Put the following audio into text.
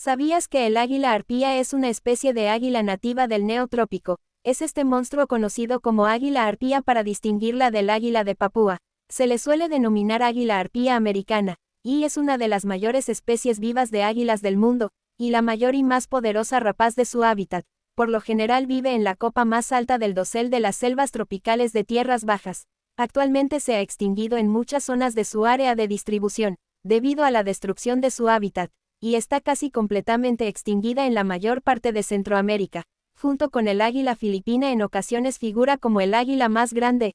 ¿Sabías que el águila arpía es una especie de águila nativa del Neotrópico? Es este monstruo conocido como águila arpía para distinguirla del águila de Papúa. Se le suele denominar águila arpía americana, y es una de las mayores especies vivas de águilas del mundo, y la mayor y más poderosa rapaz de su hábitat. Por lo general vive en la copa más alta del dosel de las selvas tropicales de tierras bajas. Actualmente se ha extinguido en muchas zonas de su área de distribución, debido a la destrucción de su hábitat, y está casi completamente extinguida en la mayor parte de Centroamérica. Junto con el águila filipina en ocasiones figura como el águila más grande,